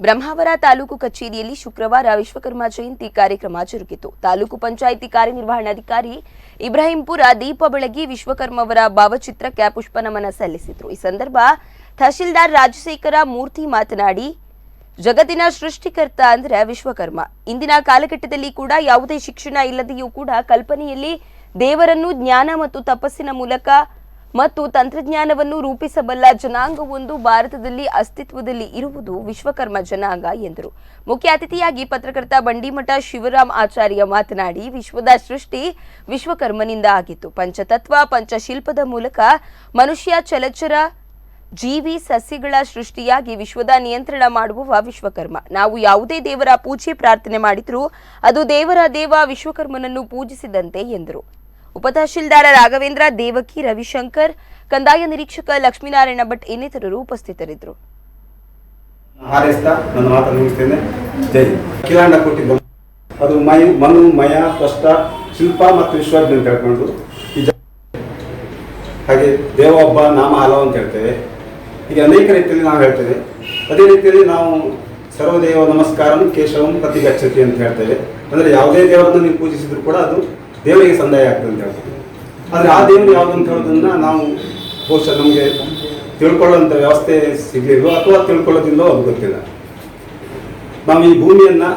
ಬ್ರಹ್ಮಾವರ ತಾಲೂಕು ಕಚೇರಿಯಲ್ಲಿ ಶುಕ್ರವಾರ ವಿಶ್ವಕರ್ಮ ಜಯಂತಿ ಕಾರ್ಯಕ್ರಮ ಜರುಗಿತು. ತಾಲೂಕು ಪಂಚಾಯಿತಿ ಕಾರ್ಯನಿರ್ವಹಣಾಧಿಕಾರಿ ಇಬ್ರಾಹಿಂಪುರ ದೀಪ ಬೆಳಗಿ ವಿಶ್ವಕರ್ಮವರ ಭಾವಚಿತ್ರಕ್ಕೆ ಪುಷ್ಪನಮನ ಸಲ್ಲಿಸಿದರು. ಈ ಸಂದರ್ಭ ತಹಶೀಲ್ದಾರ್ ರಾಜಶೇಖರ ಮೂರ್ತಿ ಮಾತನಾಡಿ, ಜಗತ್ತಿನ ಸೃಷ್ಟಿಕರ್ತ ಅಂದ್ರೆ ವಿಶ್ವಕರ್ಮ. ಇಂದಿನ ಕಾಲಘಟ್ಟದಲ್ಲಿ ಕೂಡ ಯಾವುದೇ ಶಿಕ್ಷಣ ಇಲ್ಲದೆಯೂ ಕೂಡ ಕಲ್ಪನೆಯಲ್ಲಿ ದೇವರನ್ನು ಜ್ಞಾನ ಮತ್ತು ತಪಸ್ಸಿನ ಮೂಲಕ ಮತ್ತು ತಂತ್ರಜ್ಞಾನವನ್ನು ರೂಪಿಸಬಲ್ಲ ಜನಾಂಗವೊಂದು ಭಾರತದಲ್ಲಿ ಅಸ್ತಿತ್ವದಲ್ಲಿ ಇರುವುದು ವಿಶ್ವಕರ್ಮ ಜನಾಂಗ ಎಂದರು. ಮುಖ್ಯ ಅತಿಥಿಯಾಗಿ ಪತ್ರಕರ್ತ ಬಂಡಿಮಠ ಶಿವರಾಮ್ ಆಚಾರ್ಯ ಮಾತನಾಡಿ, ವಿಶ್ವದ ಸೃಷ್ಟಿ ವಿಶ್ವಕರ್ಮನಿಂದ ಆಗಿತ್ತು. ಪಂಚತತ್ವ ಪಂಚಶಿಲ್ಪದ ಮೂಲಕ ಮನುಷ್ಯ ಚಲಚರ ಜೀವಿ ಸಸ್ಯಗಳ ಸೃಷ್ಟಿಯಾಗಿ ವಿಶ್ವದ ನಿಯಂತ್ರಣ ಮಾಡುವವ ವಿಶ್ವಕರ್ಮ. ನಾವು ಯಾವುದೇ ದೇವರ ಪೂಜೆ ಪ್ರಾರ್ಥನೆ ಮಾಡಿದ್ರೂ ಅದು ದೇವರ ದೇವ ವಿಶ್ವಕರ್ಮನನ್ನು ಪೂಜಿಸಿದಂತೆ ಎಂದರು. ಉಪತಹಶೀಲ್ದಾರ ರಾಘವೇಂದ್ರ, ದೇವಕಿ, ರವಿಶಂಕರ್, ಕಂದಾಯ ನಿರೀಕ್ಷಕ ಲಕ್ಷ್ಮೀನಾರಾಯಣ ಭಟ್ ಇನ್ನಿತರರು ಉಪಸ್ಥಿತರಿದ್ದರು. ಅದು ಮನು ಮಯ ಸ್ಪಷ್ಟ ಶಿಲ್ಪ ಮತ್ತು ವಿಶ್ವಜ್ಞ ಅಂತ ಹೇಳ್ಕೊಂಡು ಹಾಗೆ ದೇವ ಒಬ್ಬ ನಾಮ ಹಲವು ಅಂತ ಹೇಳ್ತೇವೆ. ಈಗ ಅನೇಕ ರೀತಿಯಲ್ಲಿ ನಾವು ಹೇಳ್ತೇವೆ. ಅದೇ ರೀತಿಯಲ್ಲಿ ನಾವು ಸರ್ವದೇವ ನಮಸ್ಕಾರಂ ಕೇಶವಂ ಪ್ರತಿಗಚ್ಚತಿ ಅಂತ ಹೇಳ್ತೇವೆ. ಅಂದರೆ ಯಾವುದೇ ದೇವರನ್ನು ನೀವು ಪೂಜಿಸಿದ್ರು ಕೂಡ ಅದು ದೇವರಿಗೆ ಸಂದಾಯ ಆಗ್ತದೆ ಅಂತ ಹೇಳ್ತೀವಿ. ಆದರೆ ಆ ದೇವರು ಯಾವುದು ಅಂತ ಹೇಳೋದನ್ನ ನಾವು ಬಹುಶಃ ನಮಗೆ ತಿಳ್ಕೊಳ್ಳೋಂಥ ವ್ಯವಸ್ಥೆ ಸಿಗಲಿಲ್ವೋ ಅಥವಾ ತಿಳ್ಕೊಳ್ಳೋದಿಲ್ಲೋ ಅದು ಗೊತ್ತಿಲ್ಲ. ನಾವು ಈ ಭೂಮಿಯನ್ನು